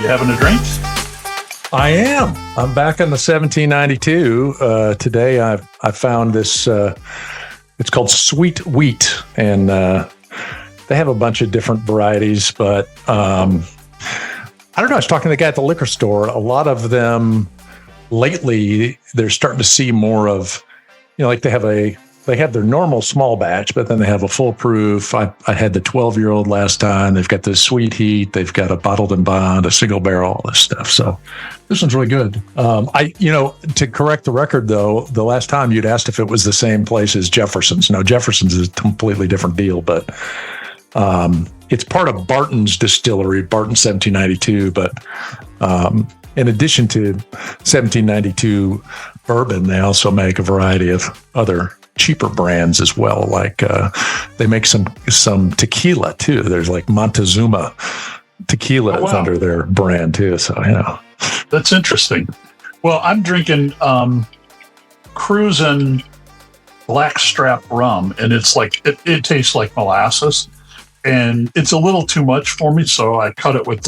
You having a drink? I am. I'm back on the 1792. Today I found this, it's called Sweet Wheat, and they have a bunch of different varieties, but I don't know. I was talking to the guy at the liquor store. A lot of them lately, they're starting to see more of, like they have their normal small batch, but then they have a full proof. I had the 12-year-old last time. They've got the Sweet Heat. They've got a bottled and bond, a single barrel, all this stuff. So this one's really good. To correct the record though, the last time you'd asked if it was the same place as Jefferson's. No, Jefferson's is a completely different deal, but it's part of Barton's distillery, Barton 1792. But in addition to 1792 bourbon, they also make a variety of other cheaper brands as well. Like they make some tequila too. There's like Montezuma tequila under their brand too. So that's interesting. Well, I'm drinking Cruisin' Blackstrap rum, and it's like it tastes like molasses, and it's a little too much for me, so I cut it with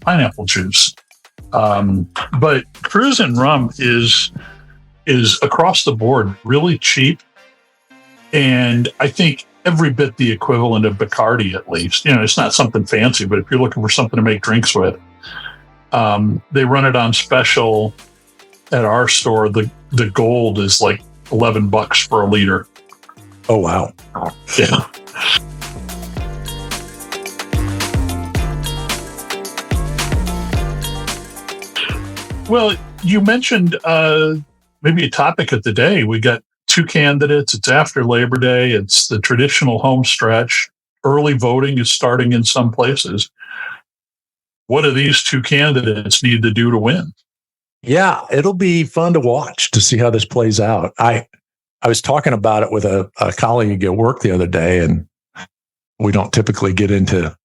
pineapple juice. But Cruisin' rum is across the board really cheap, and I think every bit the equivalent of Bacardi, at least. It's not something fancy, but if you're looking for something to make drinks with, they run it on special at our store. The gold is like $11 for a liter. Oh wow! Yeah. Well, you mentioned maybe a topic of the day. We got two candidates. It's after Labor Day. It's the traditional home stretch. Early voting is starting in some places. What do these two candidates need to do to win? Yeah, it'll be fun to watch to see how this plays out. I was talking about it with a colleague at work the other day, and we don't typically get into,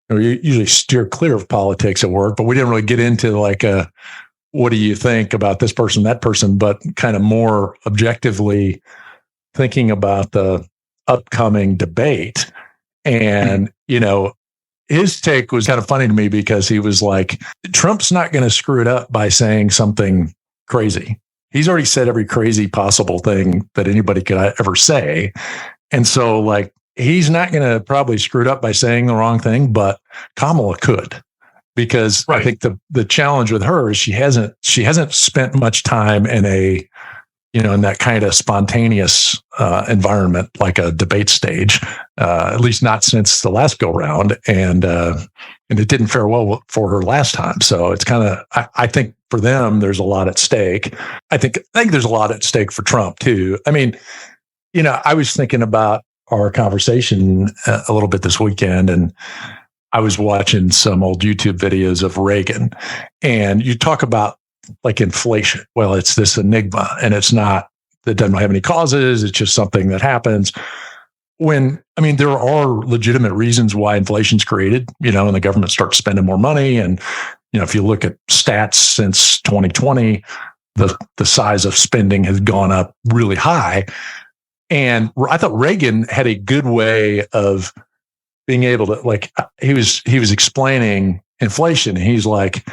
we usually steer clear of politics at work, but we didn't really get into like what do you think about this person, that person, but kind of more objectively thinking about the upcoming debate. And, his take was kind of funny to me because he was like, Trump's not going to screw it up by saying something crazy. He's already said every crazy possible thing that anybody could ever say. And so like, he's not going to probably screw it up by saying the wrong thing, but Kamala could. Because I think the challenge with her is she hasn't spent much time in in that kind of spontaneous environment like a debate stage, at least not since the last go round, and it didn't fare well for her last time. So it's kind of I think for them there's a lot at stake. I think there's a lot at stake for Trump too. I mean, I was thinking about our conversation a little bit this weekend, and I was watching some old YouTube videos of Reagan, and you talk about like inflation. Well, it's this enigma, and it doesn't have any causes. It's just something that happens there are legitimate reasons why inflation's created, and the government starts spending more money. And, if you look at stats since 2020, the size of spending has gone up really high. And I thought Reagan had a good way of being able to, he was explaining inflation. He's like,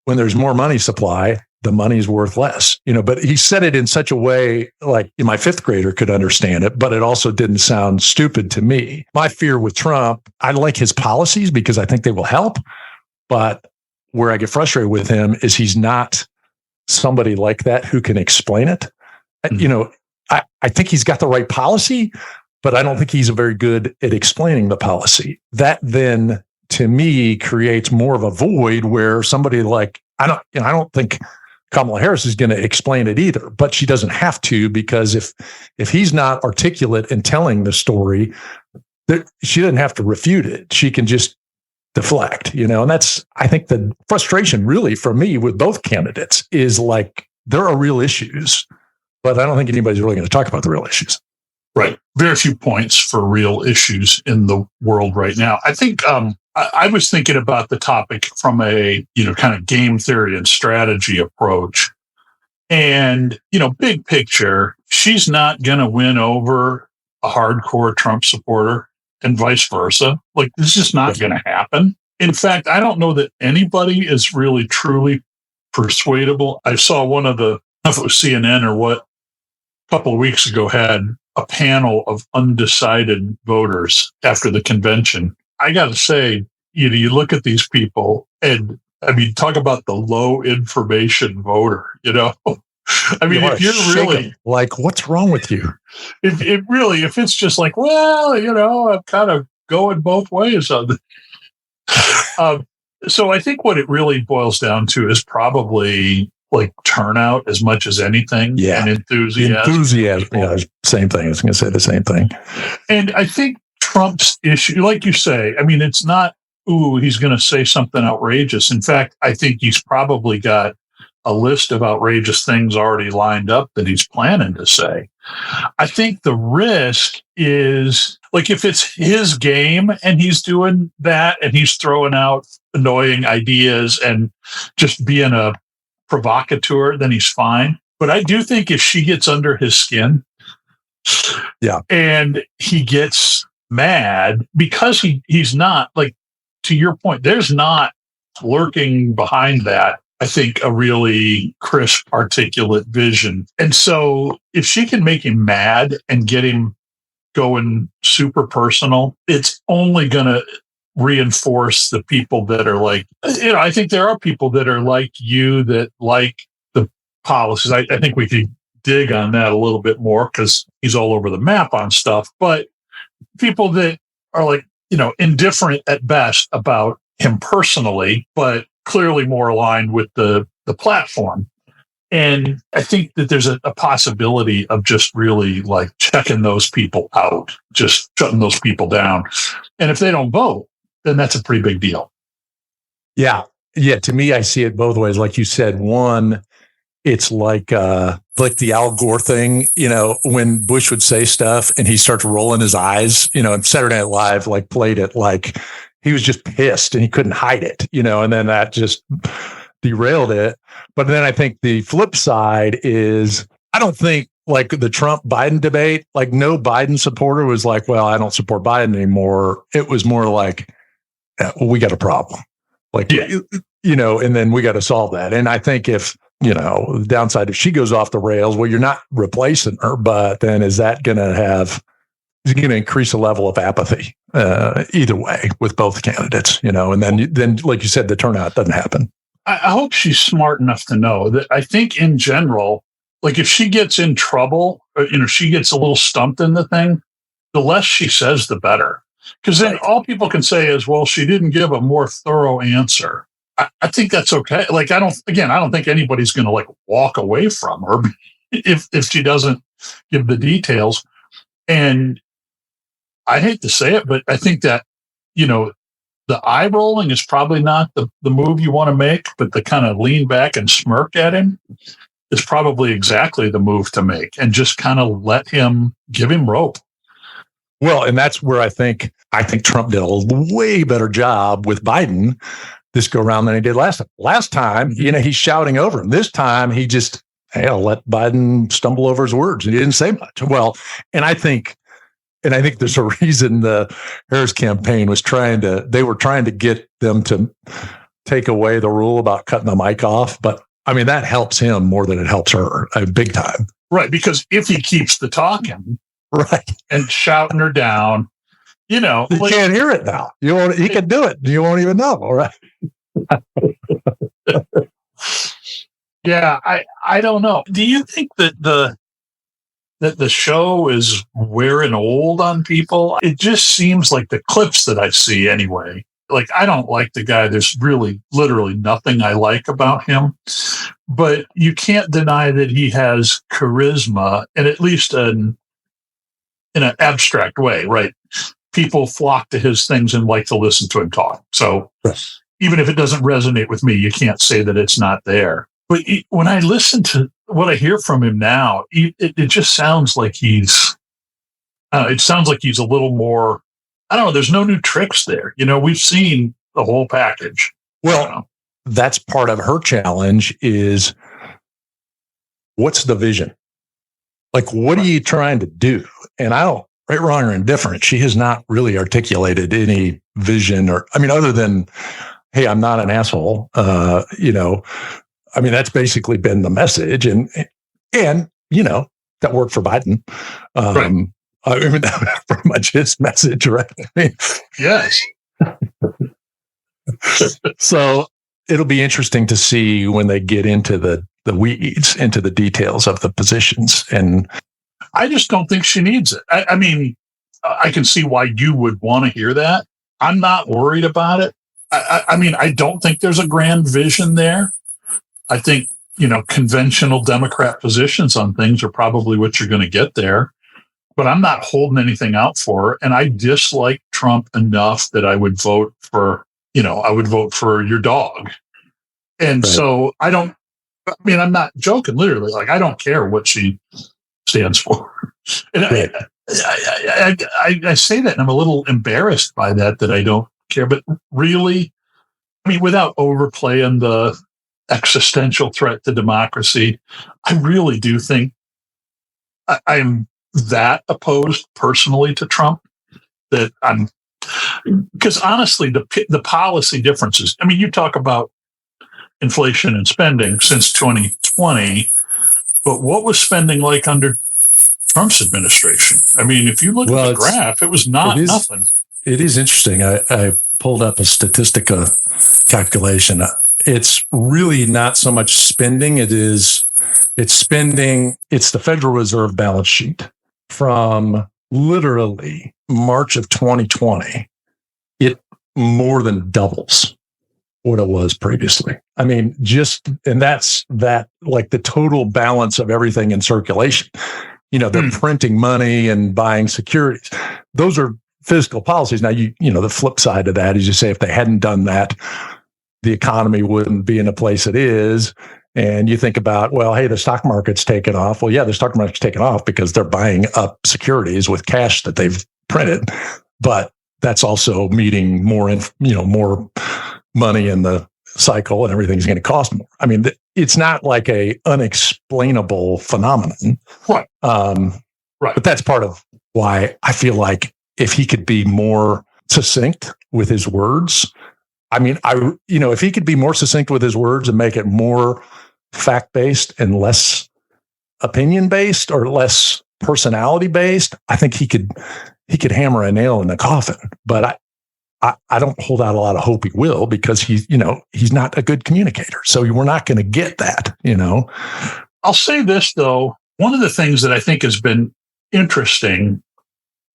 when there's more money supply, the money's worth less, but he said it in such a way, like my fifth grader could understand it, but it also didn't sound stupid to me. My fear with Trump, I like his policies because I think they will help, but where I get frustrated with him is he's not somebody like that who can explain it. Mm-hmm. I think he's got the right policy, but I don't think he's very good at explaining the policy. That then, to me, creates more of a void where somebody like, I don't think Kamala Harris is going to explain it either, but she doesn't have to, because if he's not articulate in telling the story, she doesn't have to refute it. She can just deflect, and that's, I think, the frustration really for me with both candidates is like, there are real issues, but I don't think anybody's really going to talk about the real issues. Right. Very few points for real issues in the world right now. I think I was thinking about the topic from a, kind of game theory and strategy approach. And, big picture, she's not going to win over a hardcore Trump supporter and vice versa. Like, this is just not going to happen. In fact, I don't know that anybody is really truly persuadable. I saw one of the, I don't know if it was CNN or what, a couple of weeks ago had a panel of undecided voters after the convention. I got to say, you look at these people and I mean, talk about the low information voter, I mean, if you're really like, what's wrong with you? If it's just like, well, I'm kind of going both ways on this. So I think what it really boils down to is probably like turnout as much as anything. Yeah. And enthusiasm. Yeah, same thing. I was going to say the same thing. And I think Trump's issue, like you say, I mean, it's not, he's going to say something outrageous. In fact, I think he's probably got a list of outrageous things already lined up that he's planning to say. I think the risk is like if it's his game and he's doing that and he's throwing out annoying ideas and just being a provocateur, then he's fine. But I do think if she gets under his skin, and he gets mad because he's not, like, to your point, there's not lurking behind that, I think, a really crisp, articulate vision. And so if she can make him mad and get him going super personal, it's only going to reinforce the people that are like, I think there are people that are like you that like the policies. I think we could dig on that a little bit more because he's all over the map on stuff. But people that are like, indifferent at best about him personally, but clearly more aligned with the platform. And I think that there's a possibility of just really like checking those people out, just shutting those people down. And if they don't vote, then that's a pretty big deal. Yeah. Yeah. To me, I see it both ways. Like you said, one, it's like the Al Gore thing, when Bush would say stuff and he starts rolling his eyes, and Saturday Night Live like played it like he was just pissed and he couldn't hide it, and then that just derailed it. But then I think the flip side is, I don't think like the Trump Biden debate, like no Biden supporter was like, well, I don't support Biden anymore. It was more like, we got a problem. Like, and then we got to solve that. And I think if, the downside, if she goes off the rails, well, you're not replacing her, but then is that going to increase the level of apathy either way with both candidates, and then like you said, the turnout doesn't happen. I hope she's smart enough to know that I think in general, like if she gets in trouble, or, she gets a little stumped in the thing, the less she says, the better. Because then all people can say is, well, she didn't give a more thorough answer. I think that's okay. Like, I don't think anybody's going to like walk away from her if she doesn't give the details. And I hate to say it, but I think that, the eye rolling is probably not the move you want to make, but the kind of lean back and smirk at him is probably exactly the move to make, and just kind of give him rope. Well, and that's where I think Trump did a way better job with Biden this go around than he did last time. Last time, he's shouting over him. This time, he just, I'll let Biden stumble over his words, and he didn't say much. Well, and I think there's a reason the Harris campaign was trying to get them to take away the rule about cutting the mic off. But I mean, that helps him more than it helps her, big time. Right. Because if he keeps the talking, right, and shouting her down, you can't hear it now. He can do it. You won't even know. All right. Yeah. I don't know. Do you think that the show is wearing old on people? It just seems like the clips that I see anyway. Like, I don't like the guy. There's really literally nothing I like about him, but you can't deny that he has charisma, and at least in an abstract way, right? People flock to his things and like to listen to him talk. So even if it doesn't resonate with me, you can't say that it's not there. But when I listen to what I hear from him now, it just sounds like it sounds like he's a little more, I don't know, there's no new tricks there. We've seen the whole package. Well, that's part of her challenge is, what's the vision? Like, what are you trying to do? And I don't right, wrong, or indifferent, she has not really articulated any vision other than, hey, I'm not an asshole. That's basically been the message. And that worked for Biden. Right. That's pretty much his message, right? Yes. So it'll be interesting to see when they get into the weeds, into the details of the positions. And I just don't think she needs it. I can see why you would want to hear that. I'm not worried about it. I don't think there's a grand vision there. I think, conventional Democrat positions on things are probably what you're going to get there. But I'm not holding anything out for her. And I dislike Trump enough that I would vote for, your dog. And right. So I'm not joking, literally. Like, I don't care what she stands for. And right. I say that and I'm a little embarrassed by that I don't care. But really, without overplaying the existential threat to democracy, I really do think I'm that opposed personally to Trump that because honestly, the policy differences, you talk about inflation and spending since 2020, but what was spending like under Trump's administration? If you look at the graph, it was nothing. It is interesting. I pulled up a Statistica calculation. It's really not so much spending. It's spending. It's the Federal Reserve balance sheet from literally March of 2020. It more than doubles what it was previously. And that's that, like the total balance of everything in circulation. They're printing money and buying securities. Those are fiscal policies. Now, the flip side of that is you say if they hadn't done that, the economy wouldn't be in the place it is. And you think about, well, hey, the stock market's taken off. Well, yeah, the stock market's taken off because they're buying up securities with cash that they've printed. But that's also meeting more money in the cycle, and everything's going to cost more. It's not like a unexplainable phenomenon. Right. Right. But that's part of why I feel like if he could be more succinct with his words, if he could be more succinct with his words and make it more fact-based and less opinion-based or less personality-based, I think he could hammer a nail in the coffin. But I don't hold out a lot of hope he will, because he's not a good communicator. So we're not going to get that, I'll say this, though. One of the things that I think has been interesting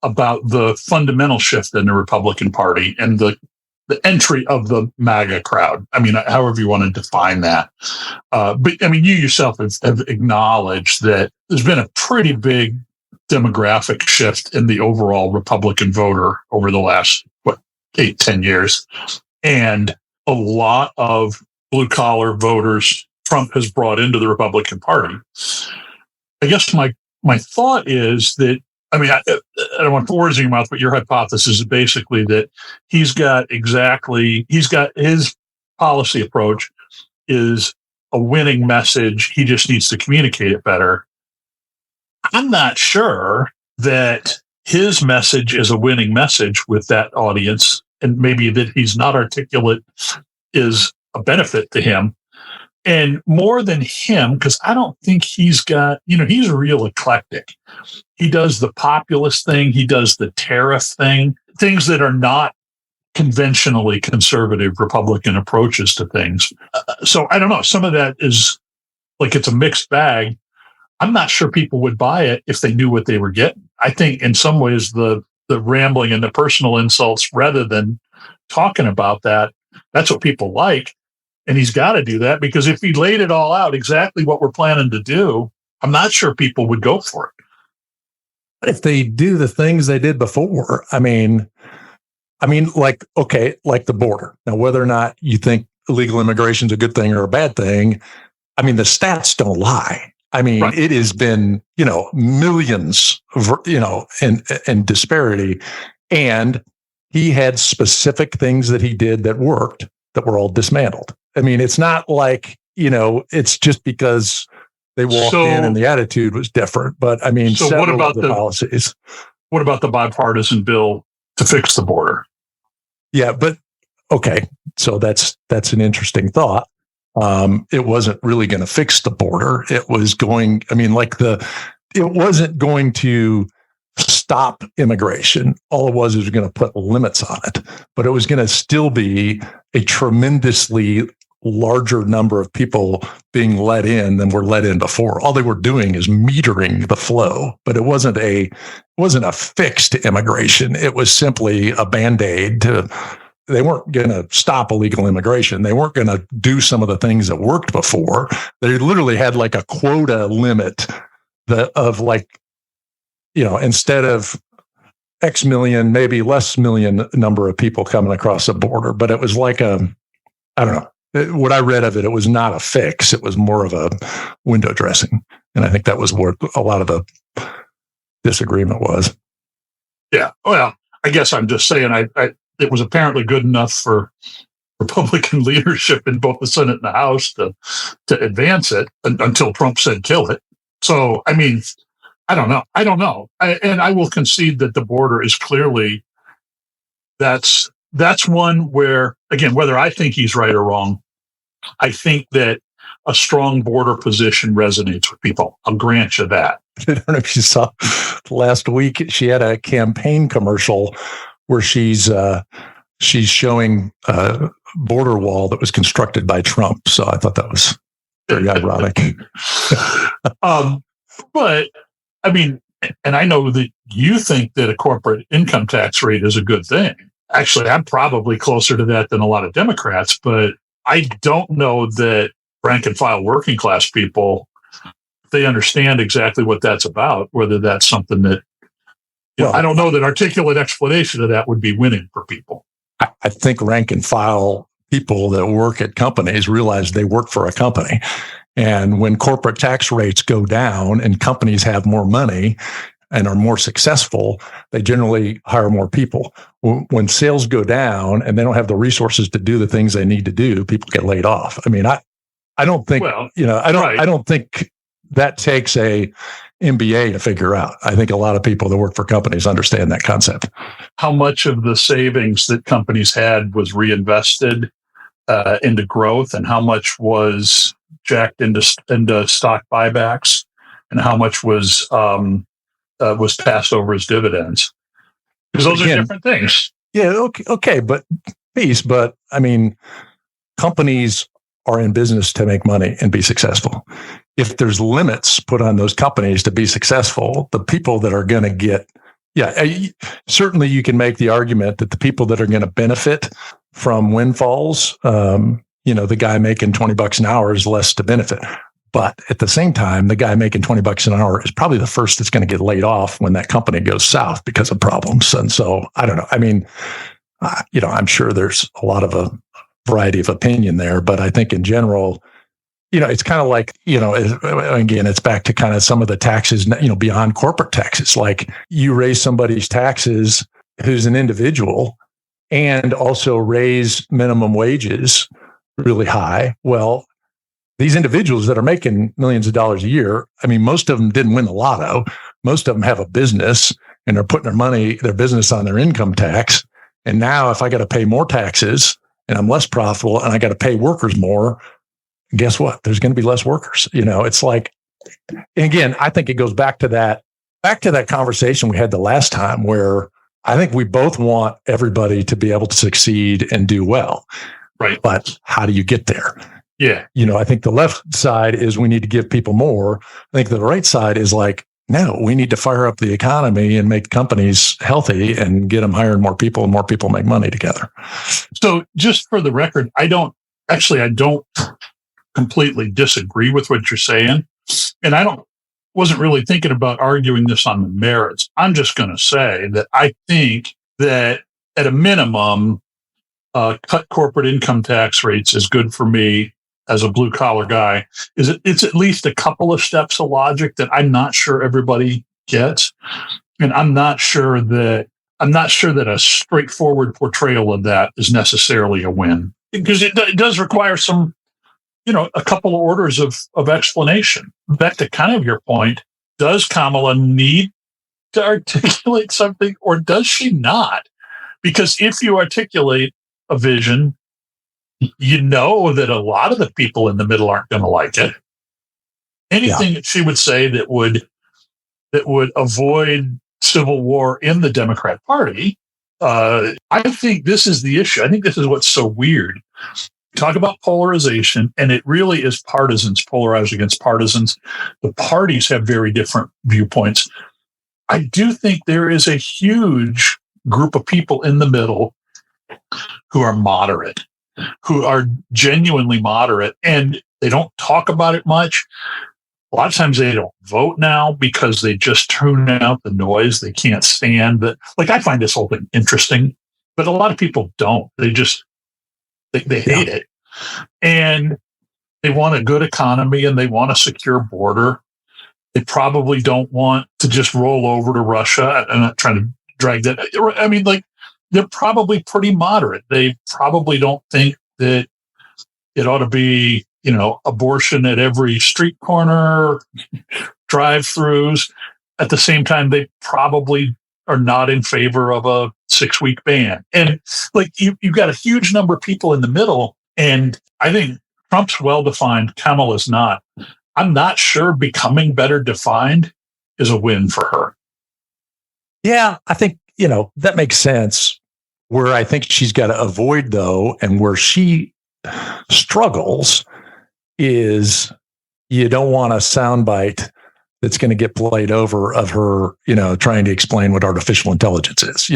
about the fundamental shift in the Republican Party and the entry of the MAGA crowd, however you want to define that. But you yourself have acknowledged that there's been a pretty big demographic shift in the overall Republican voter over the last, 8-10 years. And a lot of blue collar voters Trump has brought into the Republican Party. I guess my thought is that, I don't want to put words in your mouth, but your hypothesis is basically that he's got his policy approach is a winning message. He just needs to communicate it better. I'm not sure that his message is a winning message with that audience, and maybe that he's not articulate is a benefit to him. And more than him, because I don't think he's got, he's real eclectic. He does the populist thing. He does the tariff thing, things that are not conventionally conservative Republican approaches to things. So I don't know. Some of that is like, it's a mixed bag. I'm not sure people would buy it if they knew what they were getting. I think in some ways the rambling and the personal insults, rather than talking about that, that's what people like. And he's got to do that, because if he laid it all out exactly what we're planning to do, I'm not sure people would go for it. But if they do the things they did before, like the border. Now, whether or not you think illegal immigration is a good thing or a bad thing, the stats don't lie. Right. It has been, millions, and disparity. And he had specific things that he did that worked that were all dismantled. It's not like, it's just because they walked in and the attitude was different. But so what about the policies? what about the bipartisan bill to fix the border? Yeah, but okay, so that's an interesting thought. It wasn't really going to fix the border. It was going. I mean, it wasn't going to stop immigration. All it was going to put limits on it, but it was going to still be a tremendously larger number of people being let in than were let in before. All they were doing is metering the flow, but it wasn't a fix to immigration. It was simply a Band-Aid to. They weren't going to stop illegal immigration. They weren't going to do some of the things that worked before. They literally had like a quota limit of like, instead of X million, maybe less million number of people coming across the border. But it was like I don't know. What I read of it, it was not a fix. It was more of a window dressing. And I think that was where a lot of the disagreement was. Yeah. Well, I guess I'm just saying it was apparently good enough for Republican leadership in both the Senate and the House to advance it until Trump said kill it. So, I mean, I don't know. And I will concede that the border is clearly, that's one where, again, whether I think he's right or wrong, I think that a strong border position resonates with people. I'll grant you that. I don't know if you saw last week, she had a campaign commercial where she's showing a border wall that was constructed by Trump. So I thought that was very ironic. But I mean, and I know that you think that a corporate income tax rate is a good thing. Actually, I'm probably closer to that than a lot of Democrats, but I don't know that rank and file working class people, they understand exactly what that's about, whether that's something that, I don't know that articulate explanation of that would be winning for people. I think rank and file people that work at companies realize they work for a company. And when corporate tax rates go down and companies have more money and are more successful, they generally hire more people. When sales go down and they don't have the resources to do the things they need to do, people get laid off. I mean, I don't think, I don't think that takes a MBA to figure out. I think a lot of people that work for companies understand that concept. How much of the savings that companies had was reinvested into growth, and how much was jacked into stock buybacks, and how much was passed over as dividends? Because those are different things. Yeah, okay, but I mean, companies are in business to make money and be successful. If there's limits put on those companies to be successful, the people that are going to get, certainly you can make the argument that the people that are going to benefit from windfalls, the guy making $20 an hour is less to benefit. But at the same time, the guy making $20 an hour is probably the first that's going to get laid off when that company goes south because of problems. And so I don't know. I mean, I'm sure there's a lot of a variety of opinion there, but I think in general, it's kind of like, again, it's back to kind of some of the taxes, beyond corporate taxes. Like you raise somebody's taxes who's an individual and also raise minimum wages really high. Well, these individuals that are making millions of dollars a year, I mean, most of them didn't win the lotto. Most of them have a business and they're putting their business on their income tax. And now if I got to pay more taxes and I'm less profitable and I got to pay workers more, guess what? There's going to be less workers. It's like, again, I think it goes back to that conversation we had the last time where I think we both want everybody to be able to succeed and do well. Right. But how do you get there? Yeah. I think the left side is we need to give people more. I think the right side is like, no, we need to fire up the economy and make companies healthy and get them hiring more people, and more people make money together. So just for the record, I don't completely disagree with what you're saying. And wasn't really thinking about arguing this on the merits. I'm just going to say that I think that at a minimum, cut corporate income tax rates is good for me as a blue collar guy. It's at least a couple of steps of logic that I'm not sure everybody gets. And I'm not sure that a straightforward portrayal of that is necessarily a win, because it does require some, a couple of orders of explanation. Back to kind of your point, does Kamala need to articulate something, or does she not? Because if you articulate a vision, you know that a lot of the people in the middle aren't going to like it. Anything that she would say that would avoid civil war in the Democrat Party. I think this is the issue. I think this is what's so weird. Talk about polarization, and it really is partisans polarized against partisans. The parties have very different viewpoints. I do think there is a huge group of people in the middle who are moderate, who are genuinely moderate, and they don't talk about it much. A lot of times they don't vote now because they just tune out the noise. They can't stand that. Like, I find this whole thing interesting, but a lot of people don't. They just, they hate it. And they want a good economy and they want a secure border. They probably don't want to just roll over to Russia. I'm not trying to drag that. I mean, like, they're probably pretty moderate. They probably don't think that it ought to be, abortion at every street corner, drive-throughs. At the same time, they probably are not in favor of a 6-week ban. And like, you've got a huge number of people in the middle. And I think Trump's well-defined, Kamala's not. I'm not sure becoming better defined is a win for her. Yeah, I think, that makes sense. Where I think she's got to avoid, though, and where she struggles is you don't want a soundbite that's going to get played over of her, trying to explain what artificial intelligence is.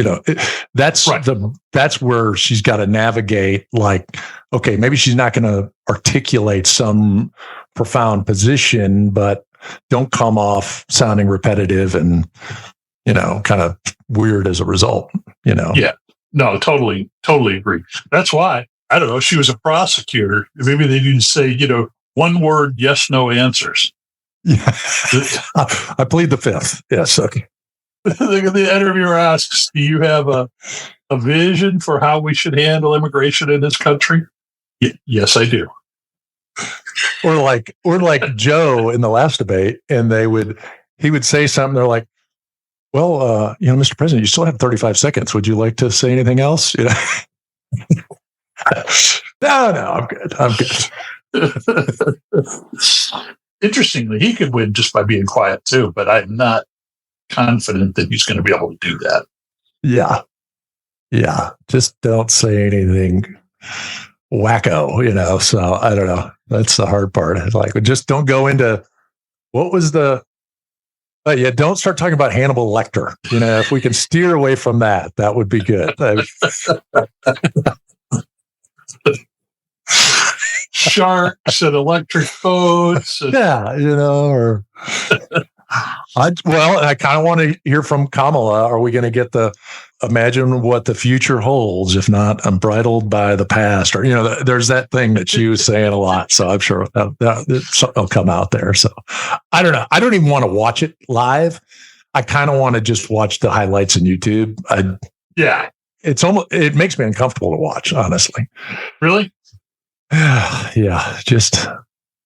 That's right. That's where she's got to navigate. Like, okay, maybe she's not going to articulate some profound position, but don't come off sounding repetitive and, kind of weird as a result. Yeah, no, totally agree. That's why, I don't know, she was a prosecutor. Maybe they didn't say, one word, yes, no answers. Yeah. I plead the fifth. Yes. Okay. The interviewer asks, do you have a vision for how we should handle immigration in this country? Yes, I do. Or like Joe in the last debate, and he would say something. They're like, well, Mr. President, you still have 35 seconds. Would you like to say anything else? No, I'm good. Interestingly, he could win just by being quiet too, but I'm not confident that he's going to be able to do that. Yeah. Just don't say anything wacko, So I don't know. That's the hard part. It's like, just don't go into what was the. Don't start talking about Hannibal Lecter. If we can steer away from that, that would be good. Sharks and electric boats. Yeah, or I kind of want to hear from Kamala. Are we going to get imagine what the future holds? If not, unbridled by the past, or there's that thing that she was saying a lot. So I'm sure that'll come out there. So I don't know. I don't even want to watch it live. I kind of want to just watch the highlights on YouTube. It makes me uncomfortable to watch, honestly. Really? Yeah, just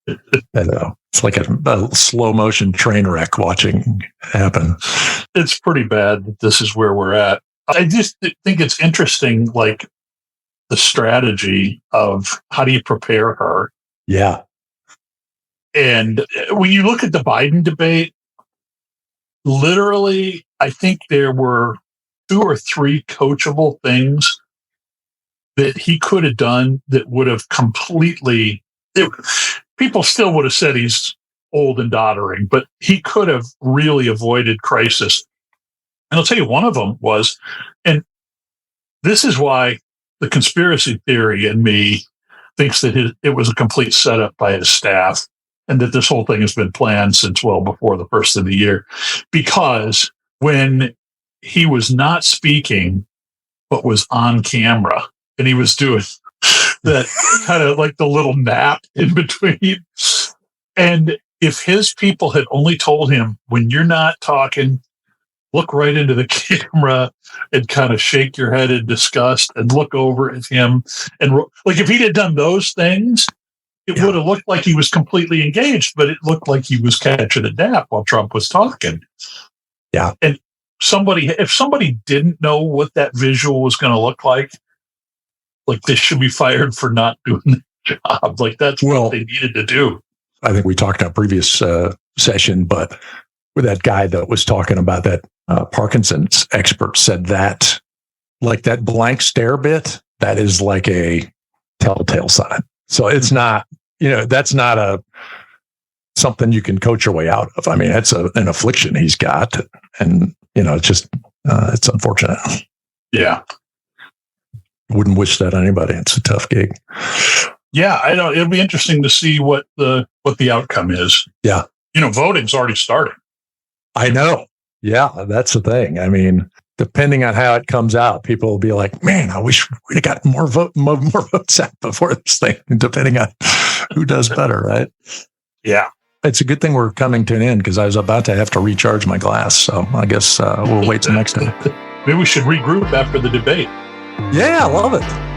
I don't know. It's like a slow motion train wreck watching happen. It's pretty bad that this is where we're at. I just think it's interesting, like the strategy of how do you prepare her? Yeah. And when you look at the Biden debate, literally, I think there were 2 or 3 coachable things that he could have done that would have people still would have said he's old and doddering, but he could have really avoided crisis. And I'll tell you, one of them was, and this is why the conspiracy theory in me thinks that it was a complete setup by his staff and that this whole thing has been planned since well before the first of the year. Because when he was not speaking, but was on camera, and he was doing that kind of like the little nap in between. And if his people had only told him, when you're not talking, look right into the camera and kind of shake your head in disgust and look over at him. And like, if he'd have done those things, it would have looked like he was completely engaged, but it looked like he was catching a nap while Trump was talking. Yeah. And if somebody didn't know what that visual was going to look like they should be fired for not doing the job. Like that's what they needed to do. I think we talked about previous session, but with that guy that was talking about that Parkinson's expert said that like that blank stare bit, that is like a telltale sign. So it's not, that's not something you can coach your way out of. I mean, that's an affliction he's got, and it's just it's unfortunate. Yeah, wouldn't wish that on anybody. It's a tough gig. Yeah, I know. It'll be interesting to see what the outcome is. Yeah, voting's already started. I know. Yeah, that's the thing. I mean, depending on how it comes out, people will be like, "Man, I wish we'd have got more votes out before this thing." Depending on who does better, right? Yeah, it's a good thing we're coming to an end because I was about to have to recharge my glass. So I guess we'll wait till next time. Maybe we should regroup after the debate. Yeah, I love it.